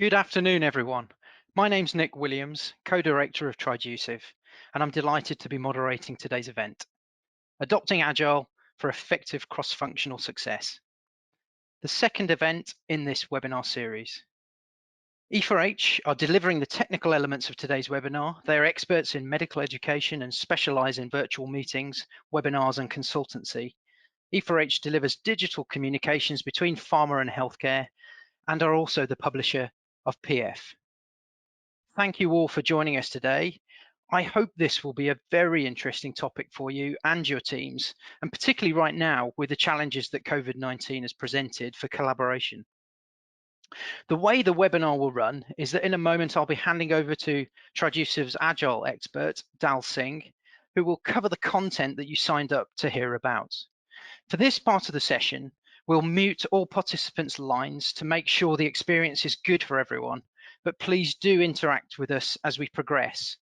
Good afternoon, everyone. My name's Nick Williams, co-director of Triducive, and I'm delighted to be moderating today's event, Adopting Agile for Effective Cross-Functional Success, the second event in this webinar series. E4H are delivering the technical elements of today's webinar. They are experts in medical education and specialize in virtual meetings, webinars, and consultancy. E4H delivers digital communications between pharma and healthcare and are also the publisher of PF. Thank you all for joining us today. I hope this will be a very interesting topic for you and your teams, and particularly right now with the challenges that COVID-19 has presented for collaboration. The way the webinar will run is that in a moment I'll be handing over to Triducive's Agile expert, Dal Singh, who will cover the content that you signed up to hear about. For this part of the session, we'll mute all participants' lines to make sure the experience is good for everyone, but please do interact with us as we progress.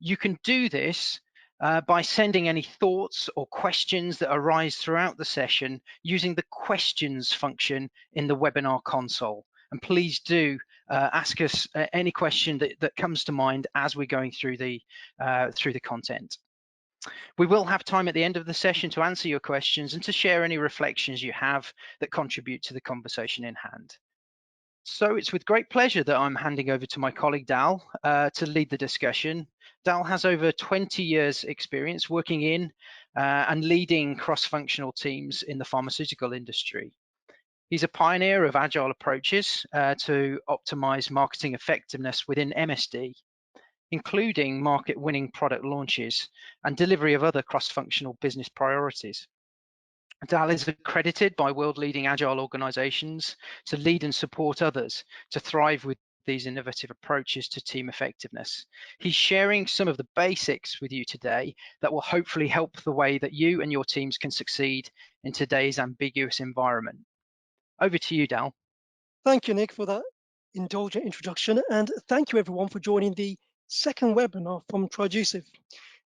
You can do this by sending any thoughts or questions that arise throughout the session using the questions function in the webinar console. And please do ask us any question that comes to mind as we're going through the content. We will have time at the end of the session to answer your questions and to share any reflections you have that contribute to the conversation in hand. So it's with great pleasure that I'm handing over to my colleague Dal to lead the discussion. Dal has over 20 years experience working in and leading cross-functional teams in the pharmaceutical industry. He's a pioneer of agile approaches to optimize marketing effectiveness within MSD, including market-winning product launches and delivery of other cross-functional business priorities. Dal is accredited by world-leading agile organizations to lead and support others to thrive with these innovative approaches to team effectiveness. He's sharing some of the basics with you today that will hopefully help the way that you and your teams can succeed in today's ambiguous environment. Over to you, Dal. Thank you, Nick, for that indulgent introduction, and thank you everyone for joining the second webinar from Triducive.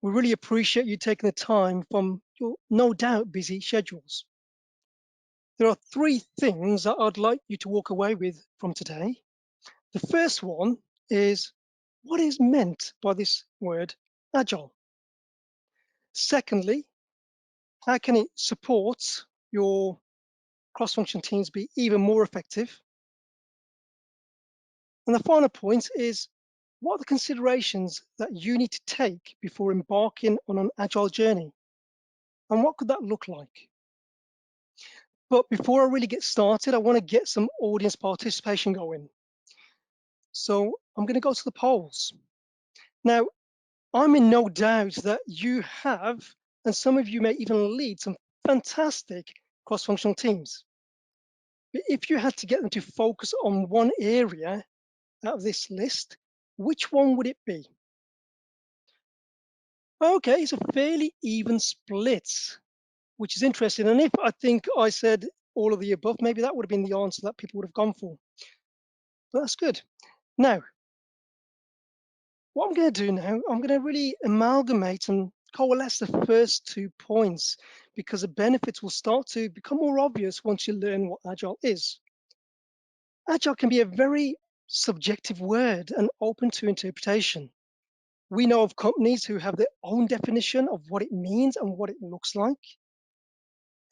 We really appreciate you taking the time from your no doubt busy schedules. There are three things that I'd like you to walk away with from today. The first one is what is meant by this word agile. Secondly, how can it support your cross-functional teams be even more effective? And the final point is, what are the considerations that you need to take before embarking on an agile journey? And what could that look like? But before I really get started, I want to get some audience participation going. So I'm going to go to the polls. Now, I'm in no doubt that you have, and some of you may even lead some fantastic cross-functional teams. But if you had to get them to focus on one area out of this list, which one would it be? Okay, it's a fairly even split, which is interesting. And if I think I said all of the above, maybe that would have been the answer that people would have gone for. But that's good. Now, what I'm going to do now, I'm going to really amalgamate and coalesce the first 2 points because the benefits will start to become more obvious once you learn what Agile is. Agile can be a very subjective word and open to interpretation. We know of companies who have their own definition of what it means and what it looks like.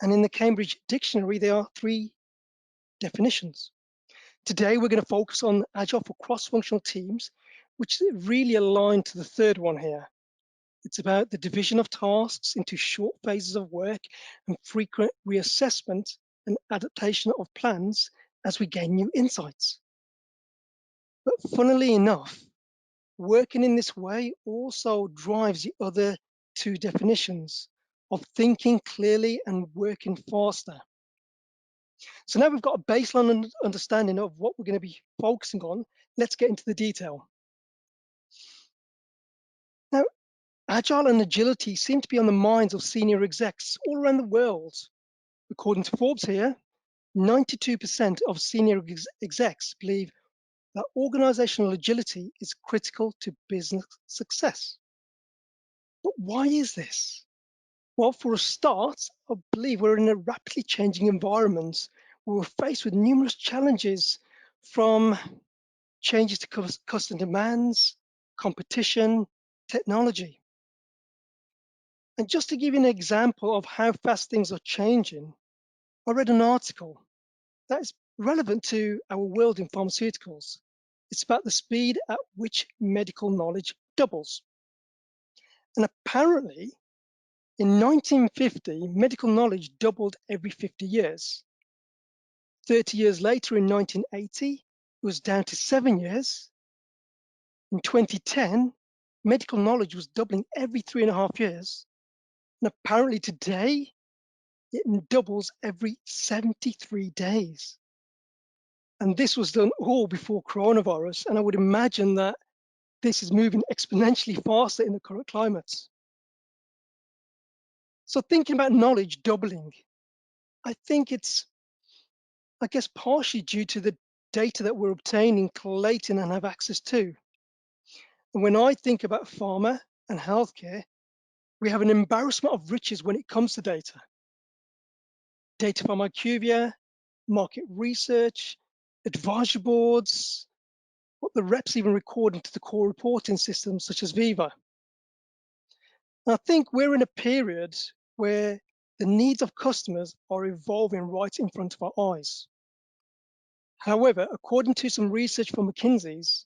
And in the Cambridge Dictionary, there are 3 definitions. Today, we're going to focus on Agile for cross-functional teams, which is really aligned to the third one here. It's about the division of tasks into short phases of work and frequent reassessment and adaptation of plans as we gain new insights. But funnily enough, working in this way also drives the other 2 definitions of thinking clearly and working faster. So now we've got a baseline understanding of what we're going to be focusing on. Let's get into the detail. Now, Agile and agility seem to be on the minds of senior execs all around the world. According to Forbes here, 92% of senior execs believe that organizational agility is critical to business success. But why is this? Well, for a start, I believe we're in a rapidly changing environment where we're faced with numerous challenges, from changes to customer demands, competition, technology. And just to give you an example of how fast things are changing, I read an article that is relevant to our world in pharmaceuticals. It's about the speed at which medical knowledge doubles. And apparently, in 1950, medical knowledge doubled every 50 years. 30 years later, in 1980, it was down to 7 years. In 2010, medical knowledge was doubling every 3.5 years. And apparently today, it doubles every 73 days. And this was done all before coronavirus. And I would imagine that this is moving exponentially faster in the current climate. So thinking about knowledge doubling, I think it's, I guess, partially due to the data that we're obtaining, collating, and have access to. And when I think about pharma and healthcare, we have an embarrassment of riches when it comes to data. Data from IQVIA, market research, advisory boards, what the reps even record into the core reporting systems such as Viva. And I think we're in a period where the needs of customers are evolving right in front of our eyes. However, according to some research from McKinsey's,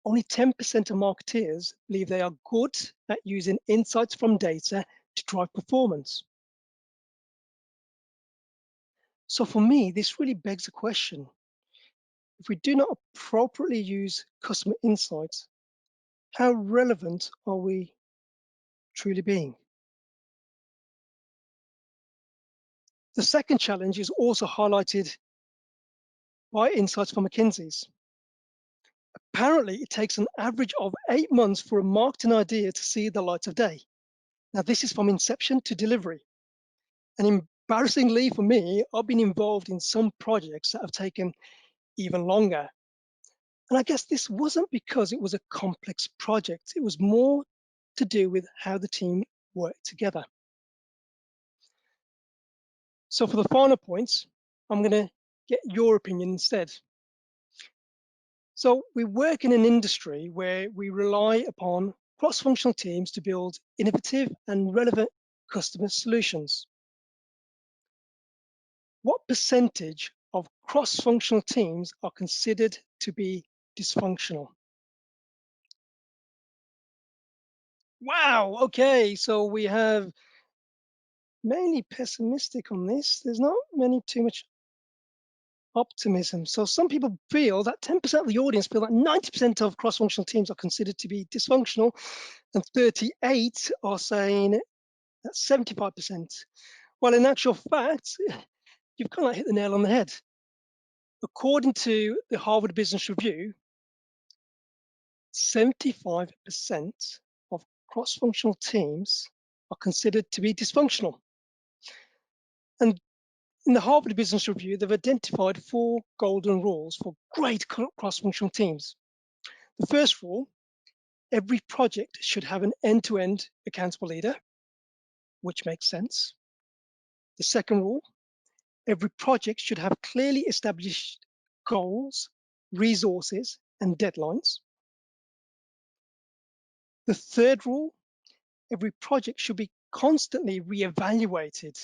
only 10% of marketeers believe they are good at using insights from data to drive performance. So for me, this really begs the question: if we do not appropriately use customer insights, how relevant are we truly being? The second challenge is also highlighted by insights from McKinsey's. Apparently, it takes an average of 8 months for a marketing idea to see the light of day. Now, this is from inception to delivery. And embarrassingly for me, I've been involved in some projects that have taken even longer. And I guess this wasn't because it was a complex project, it was more to do with how the team worked together. So for the final points, I'm going to get your opinion instead. So we work in an industry where we rely upon cross-functional teams to build innovative and relevant customer solutions. What percentage of cross-functional teams are considered to be dysfunctional? Wow, okay, so we have mainly pessimistic on this. There's not too much optimism. So some people feel that 10% of the audience feel that 90% of cross-functional teams are considered to be dysfunctional, and 38 are saying that 75%. Well, in actual fact, you've kind of hit the nail on the head. According to the Harvard Business Review, 75% of cross-functional teams are considered to be dysfunctional. And in the Harvard Business Review, they've identified 4 golden rules for great cross-functional teams. The first rule: every project should have an end-to-end accountable leader, which makes sense. The second rule: every project should have clearly established goals, resources, and deadlines. The third rule: every project should be constantly re-evaluated.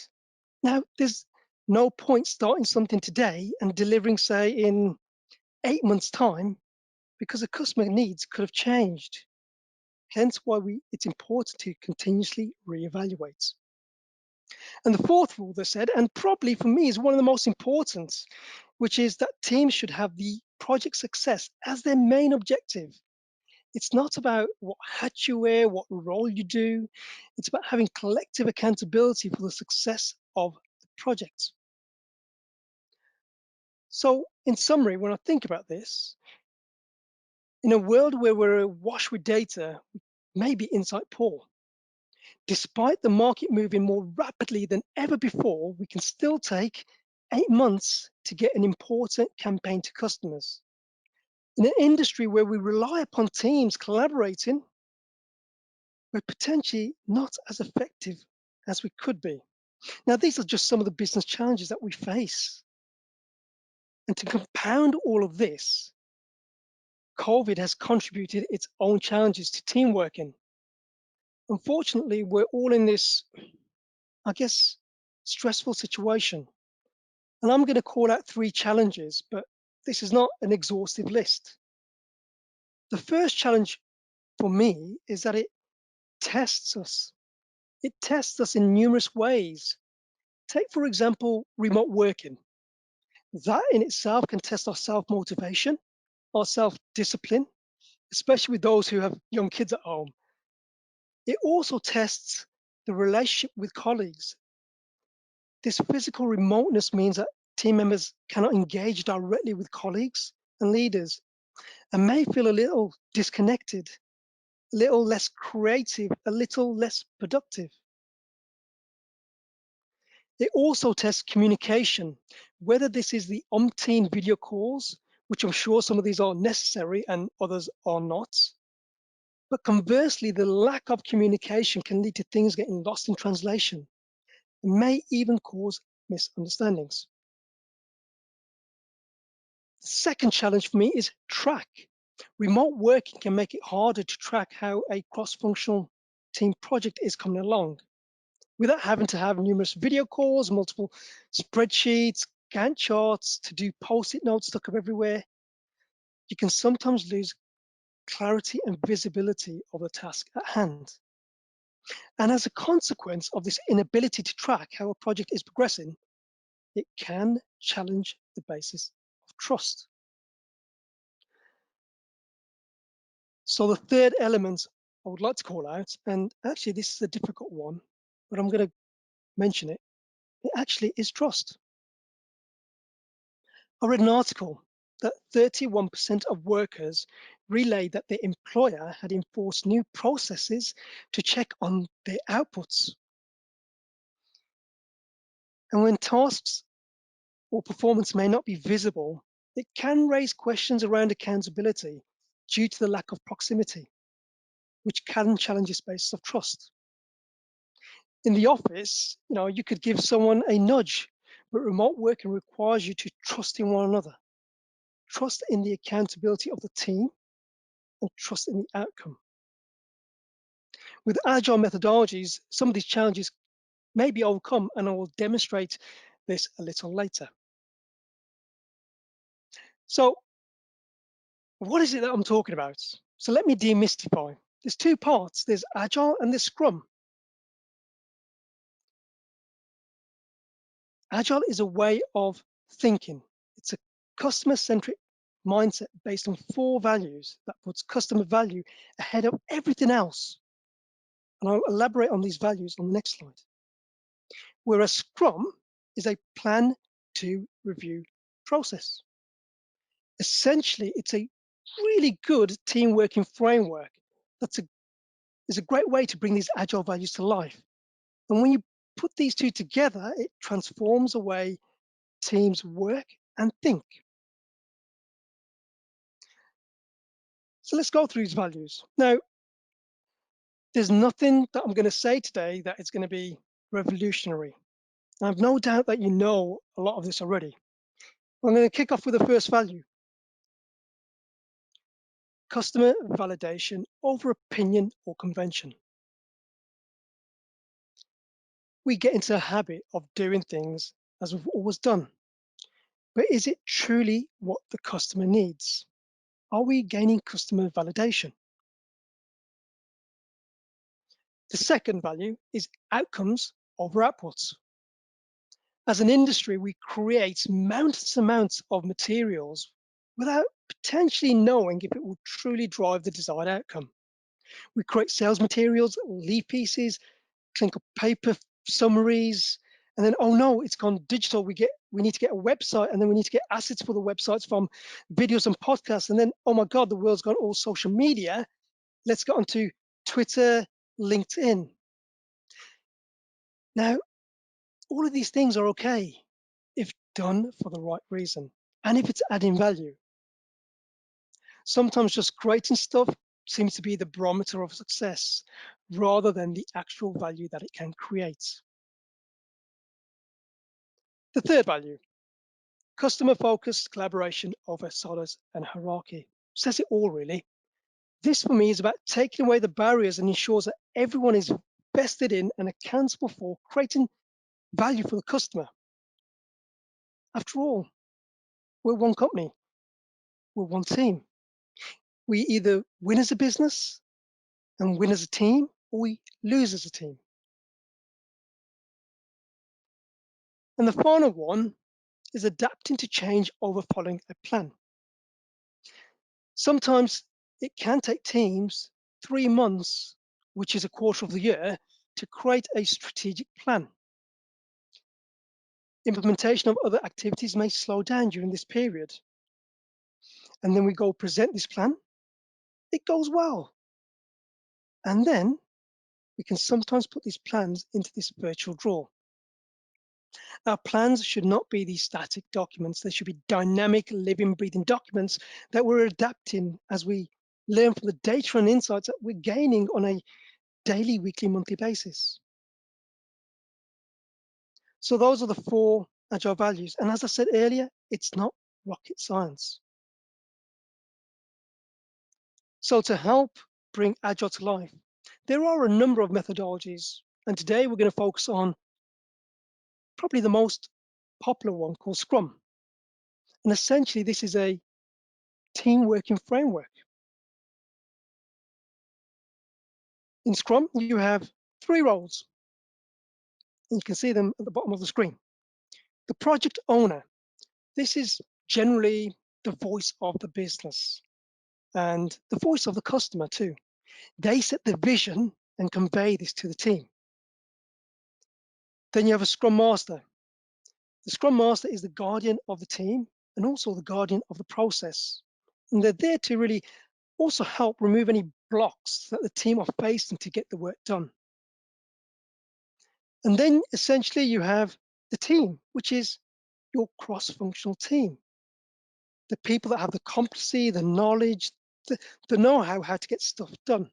Now, there's no point starting something today and delivering, say, in 8 months' time, because the customer needs could have changed. Hence why it's important to continuously re-evaluate. And the fourth rule, they said, and probably for me is one of the most important, which is that teams should have the project success as their main objective. It's not about what hat you wear, what role you do. It's about having collective accountability for the success of the project. So in summary, when I think about this, in a world where we're awash with data, maybe insight poor. Despite the market moving more rapidly than ever before, we can still take 8 months to get an important campaign to customers. In an industry where we rely upon teams collaborating, we're potentially not as effective as we could be. Now, these are just some of the business challenges that we face. And to compound all of this, COVID has contributed its own challenges to team working. Unfortunately, we're all in this, I guess, stressful situation. And I'm going to call out three challenges, but this is not an exhaustive list. The first challenge for me is that it tests us. It tests us in numerous ways. Take, for example, remote working. That in itself can test our self motivation, our self discipline, especially with those who have young kids at home. It also tests the relationship with colleagues. This physical remoteness means that team members cannot engage directly with colleagues and leaders and may feel a little disconnected, a little less creative, a little less productive. It also tests communication, whether this is the umpteen video calls, which I'm sure some of these are necessary and others are not. But conversely, the lack of communication can lead to things getting lost in translation and may even cause misunderstandings. The second challenge for me is track. Remote working can make it harder to track how a cross-functional team project is coming along without having to have numerous video calls, multiple spreadsheets, Gantt charts to do post-it notes stuck up everywhere. You can sometimes lose clarity and visibility of the task at hand. And as a consequence of this inability to track how a project is progressing, it can challenge the basis of trust. So the third element I would like to call out, and actually this is a difficult one, but I'm going to mention it, it actually is trust. I read an article that 31% of workers relayed that their employer had enforced new processes to check on their outputs. And when tasks or performance may not be visible, it can raise questions around accountability due to the lack of proximity, which can challenge the basis of trust. In the office, you could give someone a nudge, but remote working requires you to trust in one another, trust in the accountability of the team, and trust in the outcome. With agile methodologies, some of these challenges may be overcome, and I will demonstrate this a little later. So, what is it that I'm talking about? So let me demystify. There's two parts. There's agile and there's scrum. Agile is a way of thinking. It's a customer-centric mindset based on four values that puts customer value ahead of everything else. And I'll elaborate on these values on the next slide. Whereas Scrum is a plan to review process. Essentially, it's a really good team working framework is a great way to bring these agile values to life. And when you put these two together, it transforms the way teams work and think. So let's go through these values. Now, there's nothing that I'm going to say today that is going to be revolutionary. I have no doubt that you know a lot of this already. I'm going to kick off with the first value: customer validation over opinion or convention. We get into a habit of doing things as we've always done. But is it truly what the customer needs? Are we gaining customer validation? The second value is outcomes over outputs. As an industry, we create mountains and amounts of materials without potentially knowing if it will truly drive the desired outcome. We create sales materials, lead pieces, clink up paper summaries, and then, oh no, it's gone digital. We need to get a website, and then we need to get assets for the websites from videos and podcasts, and then, oh my God, the world's gone all social media. Let's get onto Twitter, LinkedIn. Now, all of these things are okay if done for the right reason and if it's adding value. Sometimes just creating stuff seems to be the barometer of success rather than the actual value that it can create. The third value: customer focused collaboration over silos and hierarchy. says it all really. This for me is about taking away the barriers and ensures that everyone is vested in and accountable for creating value for the customer. After all, we're one company, we're one team. We either win as a business and win as a team, or we lose as a team. And the final one is adapting to change over following a plan. Sometimes it can take teams 3 months, which is a quarter of the year, to create a strategic plan. Implementation of other activities may slow down during this period. And then we go present this plan, it goes well. And then we can sometimes put these plans into this virtual drawer. Our plans should not be these static documents. They should be dynamic, living, breathing documents that we're adapting as we learn from the data and insights that we're gaining on a daily, weekly, monthly basis. So those are the 4 agile values. And as I said earlier, it's not rocket science. So to help bring agile to life, there are a number of methodologies. And today we're going to focus on probably the most popular one called Scrum. And essentially, this is a team working framework. In Scrum, you have 3 roles. And you can see them at the bottom of the screen. The project owner. This is generally the voice of the business and the voice of the customer too. They set the vision and convey this to the team. Then you have a Scrum Master. The Scrum Master is the guardian of the team and also the guardian of the process. And they're there to really also help remove any blocks that the team are facing to get the work done. And then essentially you have the team, which is your cross-functional team. The people that have the competency, the knowledge, the know-how to get stuff done.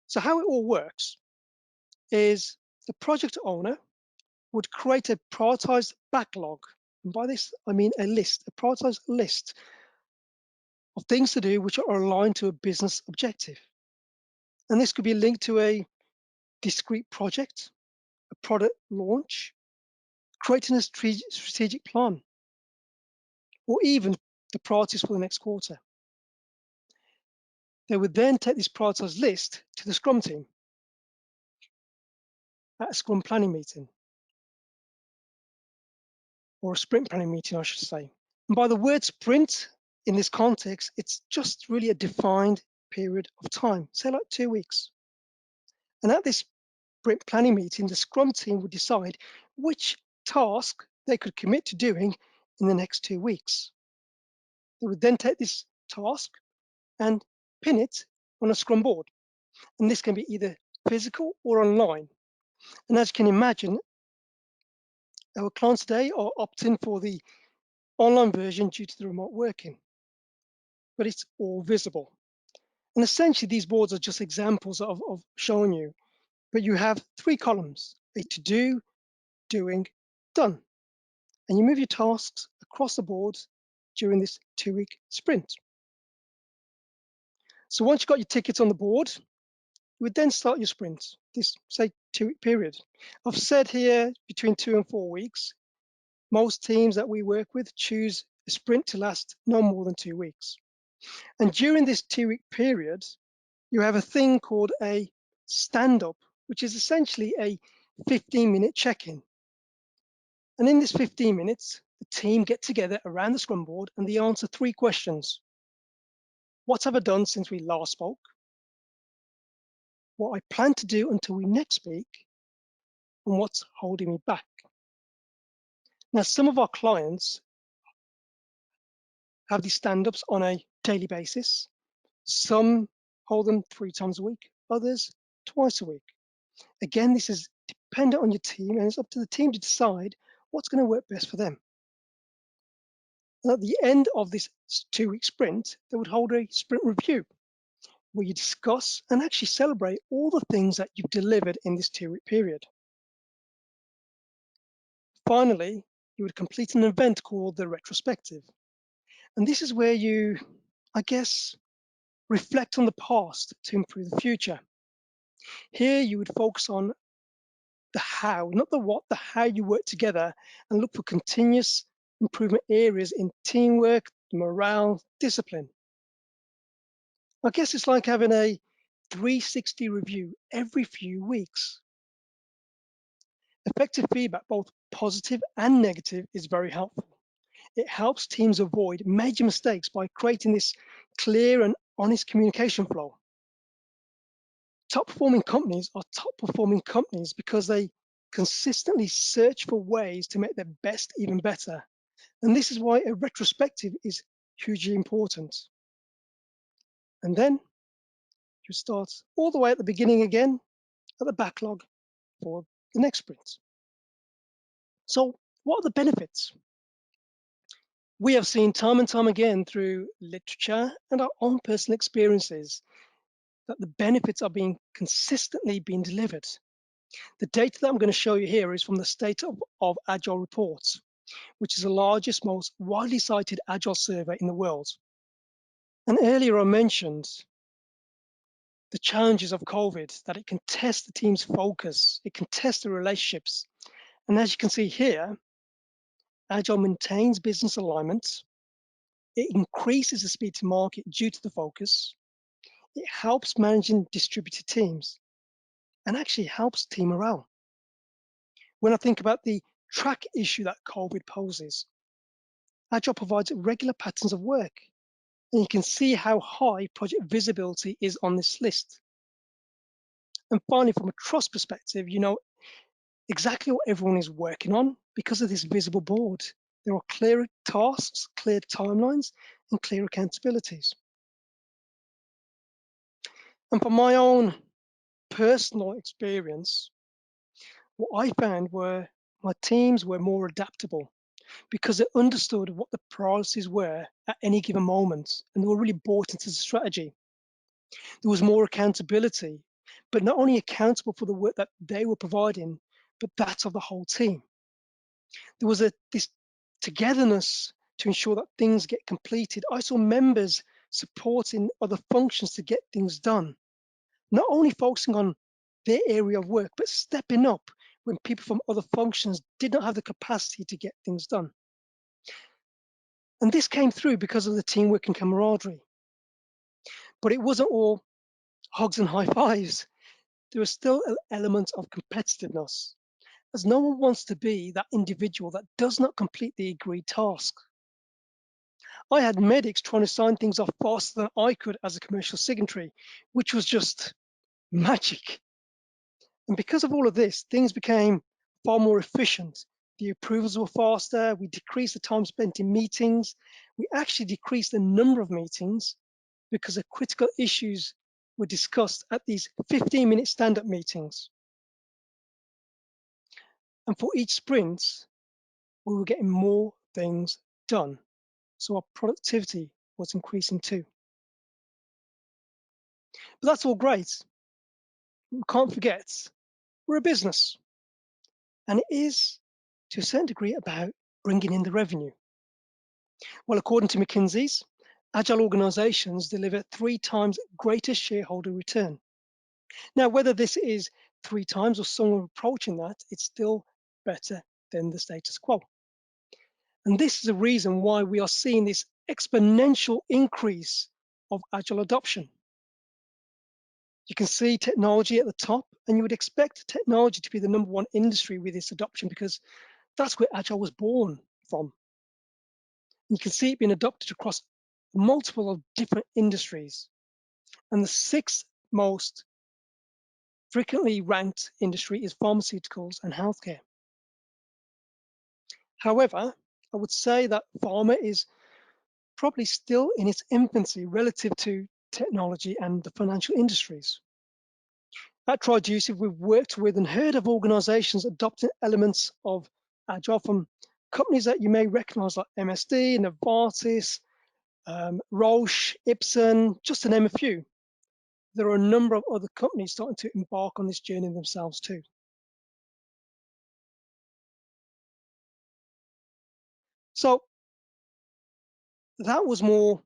So how it all works is the project owner would create a prioritized backlog. And by this, I mean a prioritized list of things to do which are aligned to a business objective. And this could be linked to a discrete project, a product launch, creating a strategic plan, or even the priorities for the next quarter. They would then take this prioritized list to the Scrum team at a Scrum planning meeting, or a sprint planning meeting, I should say. And by the word sprint, in this context, it's just really a defined period of time, say like 2 weeks. And at this sprint planning meeting, the Scrum team would decide which task they could commit to doing in the next 2 weeks. They would then take this task and pin it on a Scrum board. And this can be either physical or online. And as you can imagine, our clients today are opting for the online version due to the remote working, but it's all visible. And essentially, these boards are just examples of showing you, but you have 3 columns, a to-do, doing, done. And you move your tasks across the board during this 2-week sprint. So once you've got your tickets on the board, you would then start your sprint, this, say, 2-week period. I've said here between 2 and 4 weeks. Most teams that we work with choose a sprint to last no more than 2 weeks. And during this 2-week period, you have a thing called a stand-up, which is essentially a 15-minute check-in. And in this 15 minutes, the team get together around the Scrum board and they answer 3 questions. What have I done since we last spoke? What I plan to do until we next speak? And what's holding me back? Now, some of our clients have these stand-ups on a daily basis. Some hold them 3 times a week, others twice a week. Again, this is dependent on your team and it's up to the team to decide what's going to work best for them. And at the end of this 2-week sprint, they would hold a sprint review where you discuss and actually celebrate all the things that you've delivered in this 2-week period. Finally, you would complete an event called the retrospective. And this is where you, I guess, reflect on the past to improve the future. Here you would focus on the how, not the what, the how you work together and look for continuous improvement areas in teamwork, morale, discipline. I guess it's like having a 360 review every few weeks. Effective feedback, both positive and negative, is very helpful. It helps teams avoid major mistakes by creating this clear and honest communication flow. Top performing companies are top performing companies because they consistently search for ways to make their best even better. And this is why a retrospective is hugely important. And then you start all the way at the beginning again at the backlog for the next sprint. So, what are the benefits? We have seen time and time again through literature and our own personal experiences that the benefits are being consistently being delivered. The data that I'm going to show you here is from the State of Agile reports, which is the largest, most widely cited Agile survey in the world. And earlier I mentioned the challenges of COVID, that it can test the team's focus, it can test the relationships. And as you can see here, Agile maintains business alignment, it increases the speed to market due to the focus, it helps managing distributed teams, and actually helps team morale. When I think about the track issue that COVID poses, Agile provides regular patterns of work, and you can see how high project visibility is on this list. And finally, from a trust perspective, you know exactly what everyone is working on because of this visible board. There are clear tasks, clear timelines, and clear accountabilities. And from my own personal experience, what I found were my teams were more adaptable because they understood what the priorities were at any given moment, and they were really bought into the strategy. There was more accountability, but not only accountable for the work that they were providing, but that of the whole team. There was this togetherness to ensure that things get completed. I saw members supporting other functions to get things done, not only focusing on their area of work, but stepping up when people from other functions did not have the capacity to get things done. And this came through because of the teamwork and camaraderie. But it wasn't all hugs and high fives. There was still an element of competitiveness, as no one wants to be that individual that does not complete the agreed task. I had medics trying to sign things off faster than I could as a commercial signatory, which was just magic. And because of all of this, things became far more efficient. The approvals were faster, we decreased the time spent in meetings, we actually decreased the number of meetings because the critical issues were discussed at these 15-minute stand-up meetings. And for each sprint, we were getting more things done. So our productivity was increasing too. But that's all great. We can't forget, we're a business. And it is, to a certain degree, about bringing in the revenue. Well, according to McKinsey's, agile organizations deliver 3 times greater shareholder return. Now, whether this is 3 times or somewhere approaching that, it's still better than the status quo. And this is the reason why we are seeing this exponential increase of agile adoption. You can see technology at the top, and you would expect technology to be the number one industry with this adoption because that's where agile was born from. You can see it being adopted across multiple of different industries. And the 6th most frequently ranked industry is pharmaceuticals and healthcare. However, I would say that pharma is probably still in its infancy relative to technology and the financial industries. At Triducive, we've worked with and heard of organizations adopting elements of Agile from companies that you may recognize like MSD, Novartis, Roche, Ipsen, just to name a few. There are a number of other companies starting to embark on this journey themselves too. So That was more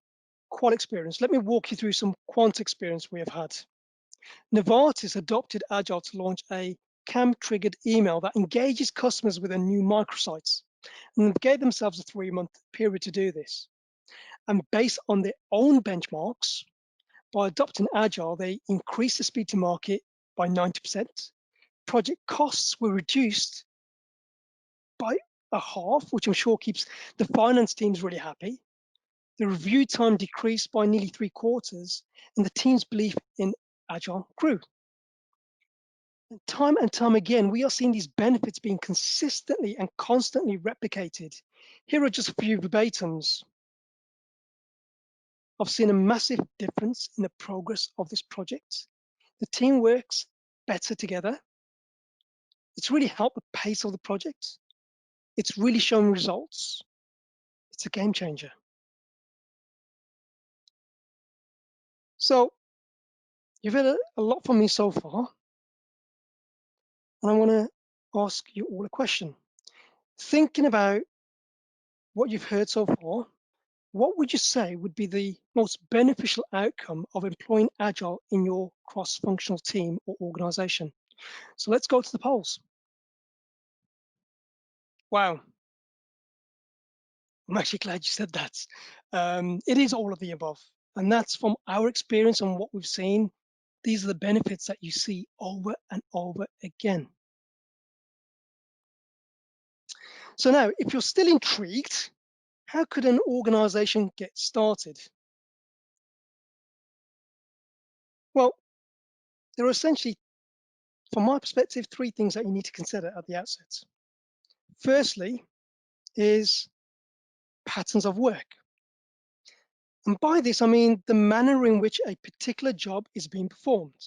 qual experience. Let me walk you through some quant experience we have had. Novartis adopted Agile to launch a CAM-triggered email that engages customers with a new microsites, and they gave themselves a 3-month period to do this. And based on their own benchmarks, by adopting Agile, they increased the speed to market by 90%. Project costs were reduced by a half, which I'm sure keeps the finance teams really happy. The review time decreased by nearly 3/4, and the team's belief in Agile grew. Time and time again, we are seeing these benefits being consistently and constantly replicated. Here are just a few verbatims. I've seen a massive difference in the progress of this project. The team works better together. It's really helped the pace of the project. It's really shown results. It's a game changer. So you've heard a lot from me so far, and I want to ask you all a question. Thinking about what you've heard so far, what would you say would be the most beneficial outcome of employing Agile in your cross-functional team or organization? So let's go to the polls. Wow, I'm actually glad you said that. It is all of the above. And that's from our experience and what we've seen. These are the benefits that you see over and over again. So now, if you're still intrigued, how could an organization get started? Well, there are essentially, from my perspective, 3 things that you need to consider at the outset. Firstly is patterns of work. And by this, I mean the manner in which a particular job is being performed.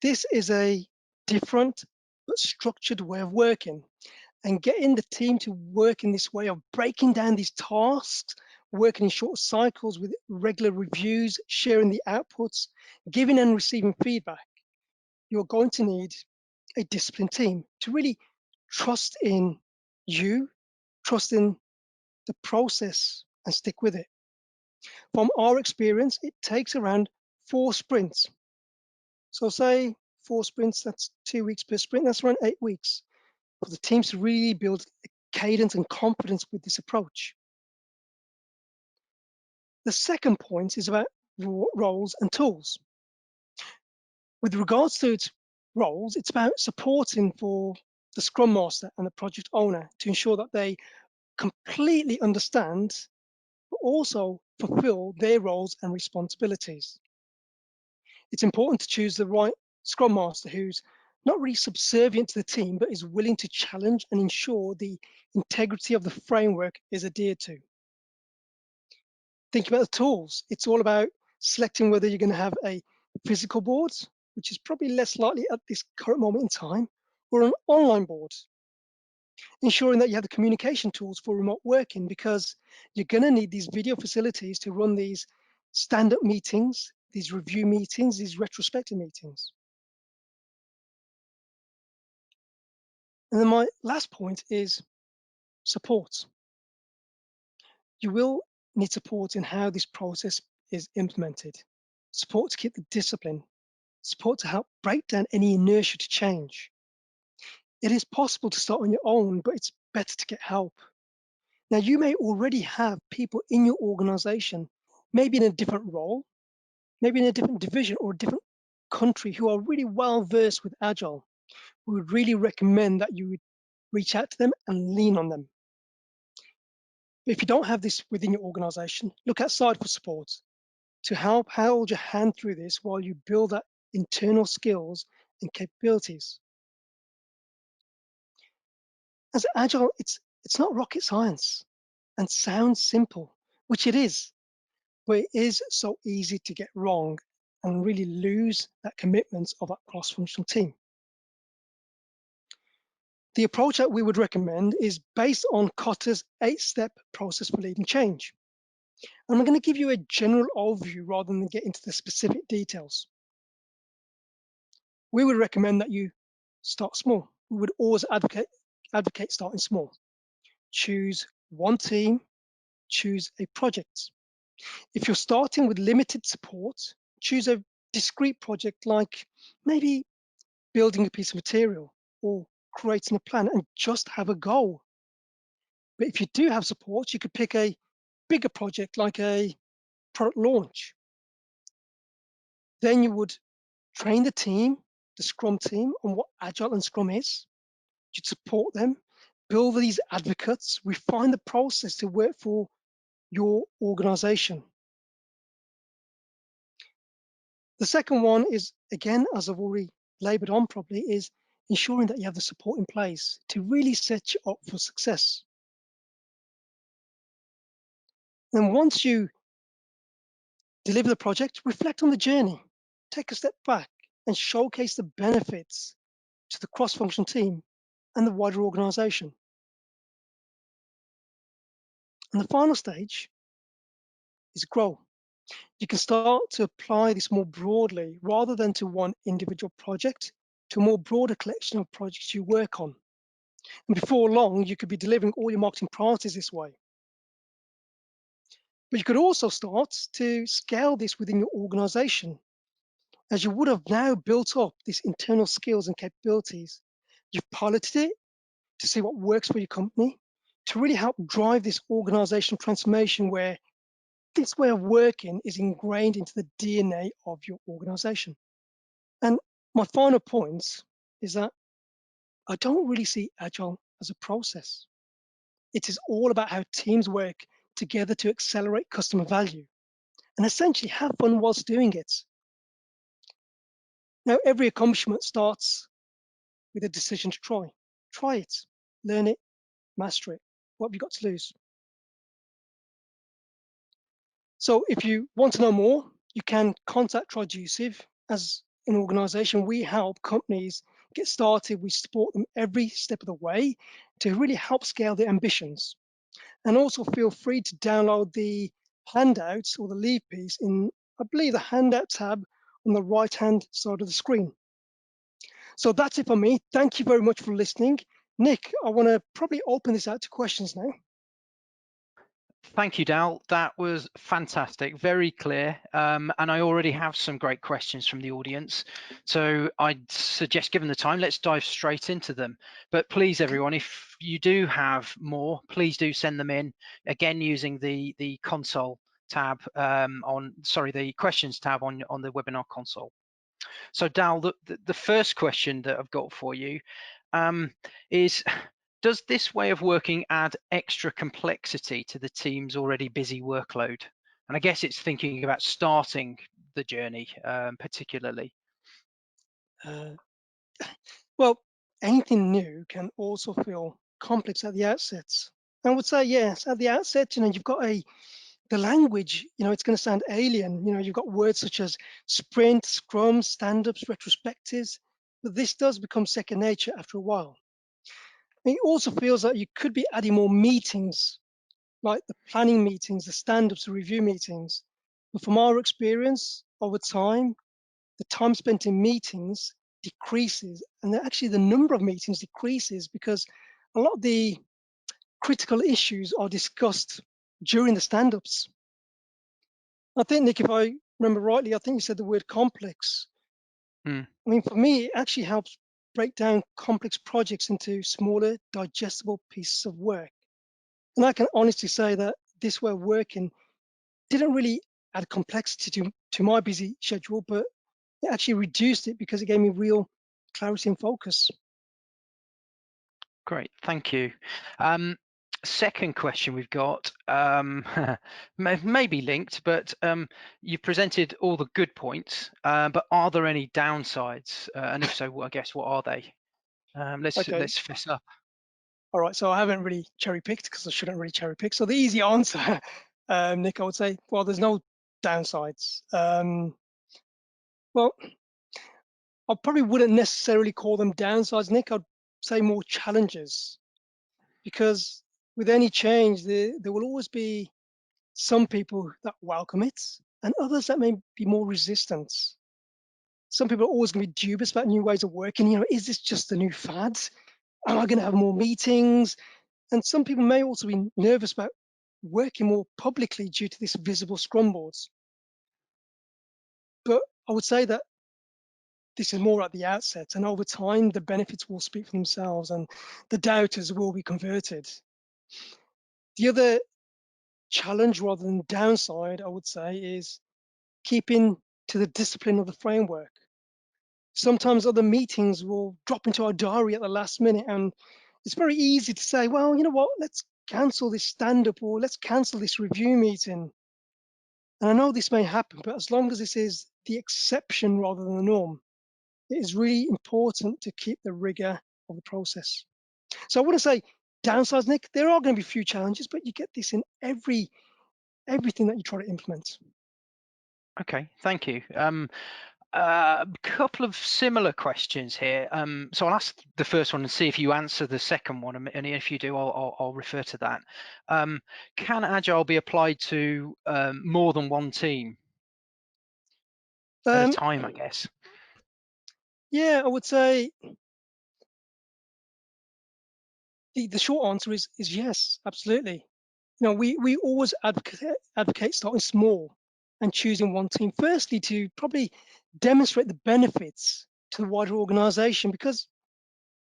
This is a different but structured way of working, and getting the team to work in this way of breaking down these tasks, working in short cycles with regular reviews, sharing the outputs, giving and receiving feedback. You're going to need a disciplined team to really trust in you, trust in the process, and stick with it. From our experience, it takes around 4 sprints. So say 4 sprints, that's 2 weeks per sprint, that's around 8 weeks for the teams to really build a cadence and confidence with this approach. The second point is about roles and tools. With regards to its roles, it's about supporting for the Scrum Master and the project owner to ensure that they completely understand, but also fulfill their roles and responsibilities. It's important to choose the right Scrum Master who's not really subservient to the team, but is willing to challenge and ensure the integrity of the framework is adhered to. Think about the tools. It's all about selecting whether you're going to have a physical board, which is probably less likely at this current moment in time, or an online board. Ensuring that you have the communication tools for remote working, because you're going to need these video facilities to run these stand-up meetings, these review meetings, these retrospective meetings. And then my last point is support. You will need support in how this process is implemented. Support to keep the discipline, support to help break down any inertia to change. It is possible to start on your own, but it's better to get help. Now, you may already have people in your organization, maybe in a different role, maybe in a different division or a different country, who are really well versed with Agile. We would really recommend that you would reach out to them and lean on them. But if you don't have this within your organization, look outside for support to help hold your hand through this while you build that internal skills and capabilities. As Agile, it's not rocket science and sounds simple, which it is, but it is so easy to get wrong and really lose that commitment of that cross-functional team. The approach that we would recommend is based on Kotter's 8-step process for leading change. And I'm going to give you a general overview rather than get into the specific details. We would recommend that you start small. We would always advocate starting small. Choose one team choose a project. If you're starting with limited support, choose a discrete project like maybe building a piece of material or creating a plan and just have a goal. But if you do have support, you could pick a bigger project like a product launch. Then you would train the team, the Scrum team, on what Agile and Scrum is. You'd support them, build these advocates, refine the process to work for your organization. The second one is, again, as I've already labored on properly, is ensuring that you have the support in place to really set you up for success. Then once you deliver the project, reflect on the journey, take a step back and showcase the benefits to the cross-function team and the wider organization. And the final stage is grow. You can start to apply this more broadly rather than to one individual project, to a more broader collection of projects you work on. And before long, you could be delivering all your marketing priorities this way. But you could also start to scale this within your organization, as you would have now built up these internal skills and capabilities. You've piloted it to see what works for your company, to really help drive this organizational transformation where this way of working is ingrained into the DNA of your organization. And my final point is that I don't really see Agile as a process. It is all about how teams work together to accelerate customer value and essentially have fun whilst doing it. Now, every accomplishment starts with a decision to try. Try it, learn it, master it. What have you got to lose? So if you want to know more, you can contact Triducive. As an organization, we help companies get started. We support them every step of the way to really help scale their ambitions. And also feel free to download the handouts or the leave piece in, I believe, the handout tab on the right-hand side of the screen. So that's it for me. Thank you very much for listening. Nick, I want to probably open this out to questions now. Thank you, Dal. That was fantastic, very clear. And I already have some great questions from the audience. So I'd suggest, given the time, let's dive straight into them. But please, everyone, if you do have more, please do send them in, again, using the console tab the questions tab on the webinar console. So Dal, the first question that I've got for you is, does this way of working add extra complexity to the team's already busy workload? And I guess it's thinking about starting the journey particularly. Well, anything new can also feel complex at the outset. I would say yes, at the outset, you've got the language, it's going to sound alien. You've got words such as sprint, scrum, stand-ups, retrospectives, but this does become second nature after a while. It also feels like you could be adding more meetings, like the planning meetings, the stand-ups, the review meetings. But from our experience over time, the time spent in meetings decreases, and actually the number of meetings decreases because a lot of the critical issues are discussed during the stand-ups. I think, Nick, if I remember rightly, I think you said the word complex. Mm. I mean, for me, it actually helps break down complex projects into smaller, digestible pieces of work. And I can honestly say that this way of working didn't really add complexity to my busy schedule, but it actually reduced it because it gave me real clarity and focus. Great, thank you. Second question we've got, maybe linked, but you presented all the good points, but are there any downsides? And if so, well, I guess what are they? Okay. Let's fess up. All right. So I haven't really cherry picked because I shouldn't really cherry pick. So the easy answer, Nick, I would say, well, there's no downsides. Well, I probably wouldn't necessarily call them downsides, Nick. I'd say more challenges, because with any change, there will always be some people that welcome it and others that may be more resistant. Some people are always going to be dubious about new ways of working. Is this just a new fad? Am I going to have more meetings? And some people may also be nervous about working more publicly due to this visible scrum boards. But I would say that this is more at the outset, and over time, the benefits will speak for themselves and the doubters will be converted. The other challenge rather than downside, I would say, is keeping to the discipline of the framework. Sometimes other meetings will drop into our diary at the last minute, and it's very easy to say, well, you know what, let's cancel this stand up or let's cancel this review meeting. And I know this may happen, but as long as this is the exception rather than the norm, it is really important to keep the rigor of the process. So I want to say downsides, Nick, there are going to be a few challenges, but you get this in everything that you try to implement. Okay, thank you. A couple of similar questions here. So I'll ask the first one and see if you answer the second one, and if you do, I'll refer to that. Can Agile be applied to more than one team at a Um, time, I guess? yeah, I would say the short answer is yes, absolutely. You know, we always advocate starting small and choosing one team. Firstly, to probably demonstrate the benefits to the wider organization, because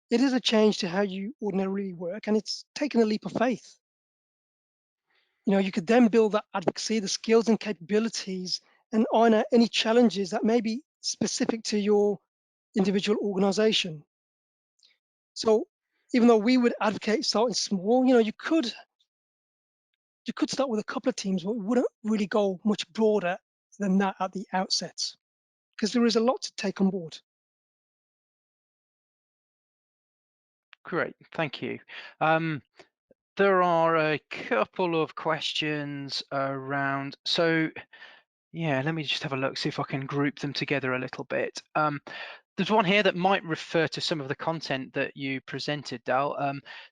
it is a change to how you ordinarily work, and it's taken a leap of faith. You know, you could then build that advocacy, the skills and capabilities, and iron out any challenges that may be specific to your individual organization. So even though we would advocate starting small, you know, you could start with a couple of teams, but we wouldn't really go much broader than that at the outset, because there is a lot to take on board. Great, thank you. There are a couple of questions around. So yeah, let me just have a look, see if I can group them together a little bit. There's one here that might refer to some of the content that you presented, Dal.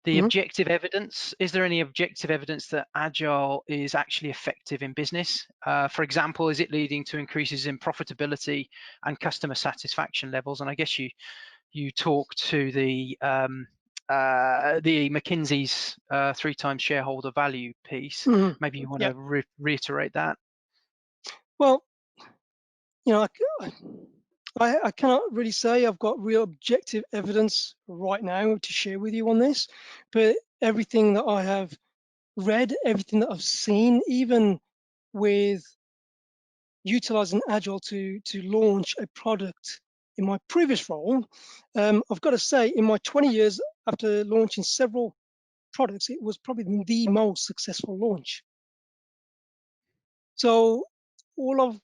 The Mhm. objective evidence, is there any objective evidence that Agile is actually effective in business? For example, is it leading to increases in profitability and customer satisfaction levels? And I guess you talk to the McKinsey's 3 times shareholder value piece. Mhm. Maybe you want Yeah. to reiterate that. Well, you know, I cannot really say I've got real objective evidence right now to share with you on this, but everything that I have read, everything that I've seen, even with utilizing Agile to launch a product in my previous role, I've got to say, in my 20 years after launching several products, it was probably the most successful launch. So all I would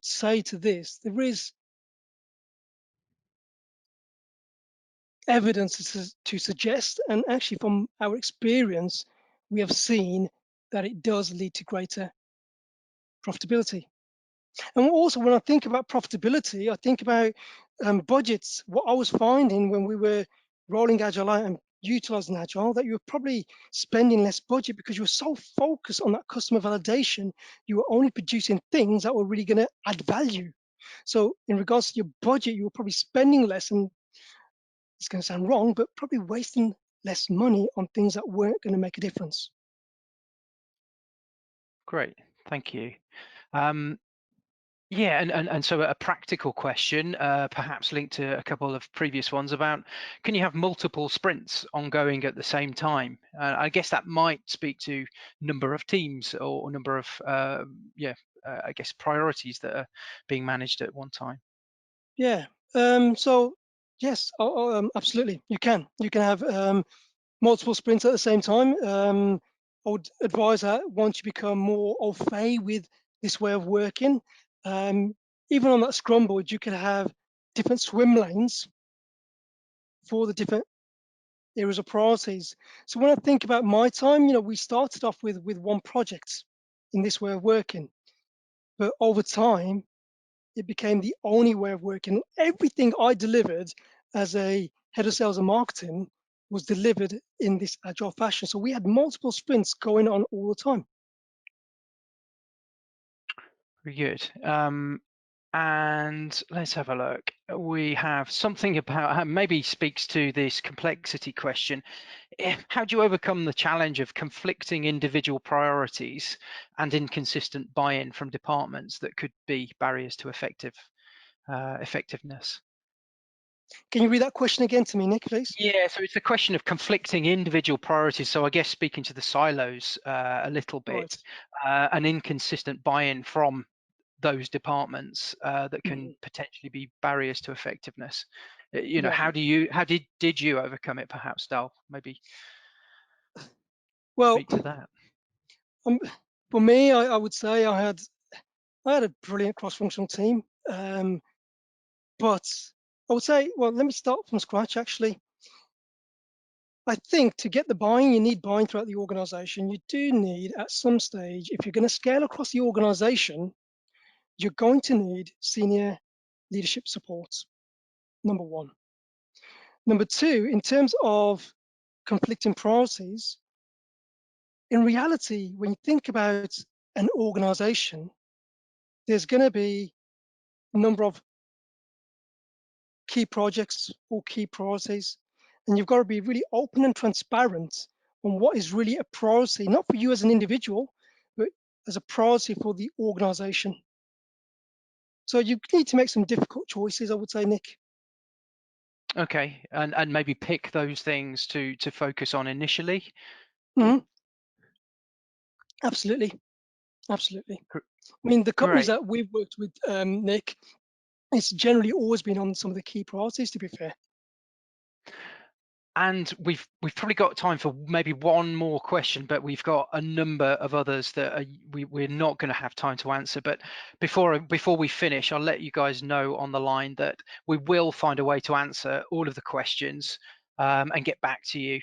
say to this, there is evidence to suggest, and actually from our experience, we have seen that it does lead to greater profitability. And also, when I think about profitability, I think about budgets. What I was finding when we were rolling Agile out and utilizing Agile, that you were probably spending less budget because you were so focused on that customer validation, you were only producing things that were really going to add value. So, in regards to your budget, you were probably spending less, and it's going to sound wrong, but probably wasting less money on things that weren't going to make a difference. Great, thank you. Um, Yeah, and so a practical question, perhaps linked to a couple of previous ones about, can you have multiple sprints ongoing at the same time? I guess that might speak to number of teams or number of, I guess priorities that are being managed at one time. Yeah. So yes, absolutely, you can. You can have multiple sprints at the same time. I would advise that once you become more au fait with this way of working, um, even on that Scrum board, you could have different swim lanes for the different areas of priorities. So when I think about my time, you know, we started off with one project in this way of working, but over time, it became the only way of working. Everything I delivered as a head of sales and marketing was delivered in this agile fashion. So we had multiple sprints going on all the time. Very good. And let's have a look. We have something about maybe speaks to this complexity question. How do you overcome the challenge of conflicting individual priorities and inconsistent buy-in from departments that could be barriers to effectiveness? Can you read that question again to me, Nick, please? Yeah, so it's a question of conflicting individual priorities. So I guess speaking to the silos a little Right. bit, an inconsistent buy-in from those departments that can Mhm. potentially be barriers to effectiveness. Yeah. How did you overcome it? Perhaps, Dal, maybe Well, speak to that. um, for me, I would say I had a brilliant cross-functional team, but I would say, well, let me start from scratch. Actually, I think to get the buy-in, you need buy-in throughout the organization. You do need, at some stage, if you're going to scale across the organization, you're going to need senior leadership support. Number one. Number two, in terms of conflicting priorities, in reality, when you think about an organization, there's going to be a number of key projects or key priorities, and you've got to be really open and transparent on what is really a priority, not for you as an individual, but as a priority for the organization. So you need to make some difficult choices, I would say, Nick. Okay, and maybe pick those things to focus on initially. Mhm. Absolutely, absolutely. Gr- I mean, the companies Great. that we've worked with, Nick, it's generally always been on some of the key priorities, to be fair. And we've probably got time for maybe one more question, but we've got a number of others that we're not going to have time to answer. But before we finish, I'll let you guys know on the line that we will find a way to answer all of the questions and get back to you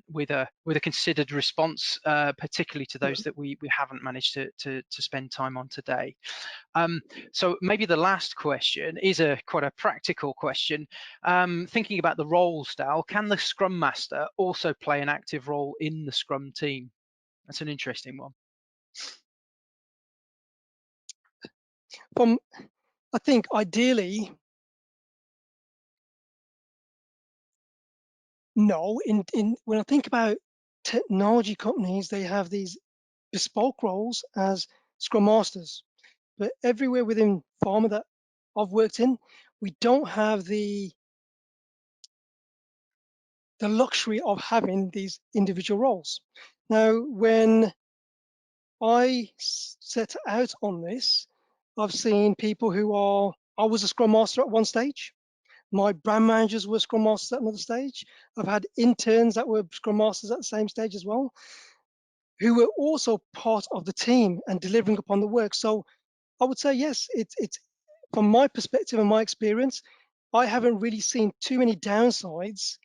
with a considered response, particularly to Yeah. those that we haven't managed to spend time on today. Um, so maybe the last question is quite a practical question. Thinking about the role style, can the Scrum Master also play an active role in the Scrum team? That's an interesting one. From I think ideally, no. In when I think about technology companies, they have these bespoke roles as Scrum Masters. But everywhere within pharma that I've worked in, we don't have the luxury of having these individual roles. Now, when set out on this, I've seen people I was a Scrum Master at one stage. My brand managers were Scrum Masters at another stage. I've had interns that were Scrum Masters at the same stage as well, who were also part of the team and delivering upon the work. So I would say yes, it's from my perspective and my experience, I haven't really seen too many downsides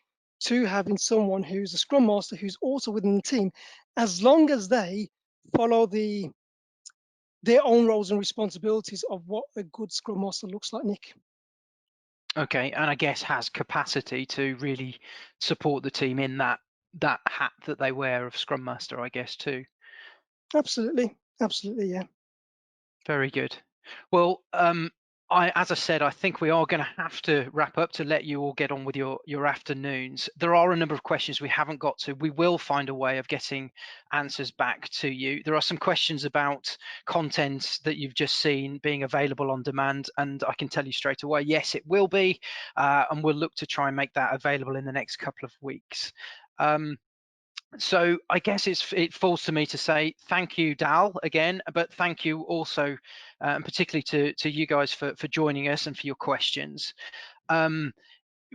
to having someone who's a Scrum Master who's also within the team, as long as they follow their own roles and responsibilities of what a good Scrum Master looks like, Nick. Okay, and I guess has capacity to really support the team in that hat that they wear of Scrum Master, I guess too. Absolutely, absolutely, yeah. Very good. Well, as I said, I think we are going to have to wrap up to let you all get on with your afternoons. There are a number of questions we haven't got to. We will find a way of getting answers back to you. There are some questions about content that you've just seen being available on demand, and I can tell you straight away, yes, it will be, and we'll look to try and make that available in the next couple of weeks. So I guess it falls to me to say thank you, Dal, again, but thank you also, and particularly to you guys for joining us and for your questions. Um,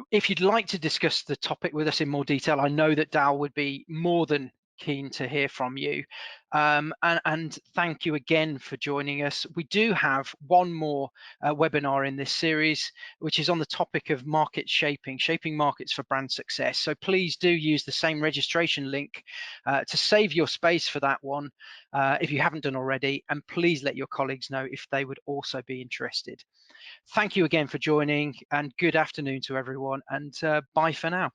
if you'd like to discuss the topic with us in more detail, I know that Dal would be more than keen to hear from you. And thank you again for joining us. We do have one more webinar in this series, which is on the topic of market shaping markets for brand success. So please do use the same registration link to save your space for that one if you haven't done already, and please let your colleagues know if they would also be interested. Thank you again for joining, and good afternoon to everyone, and bye for now.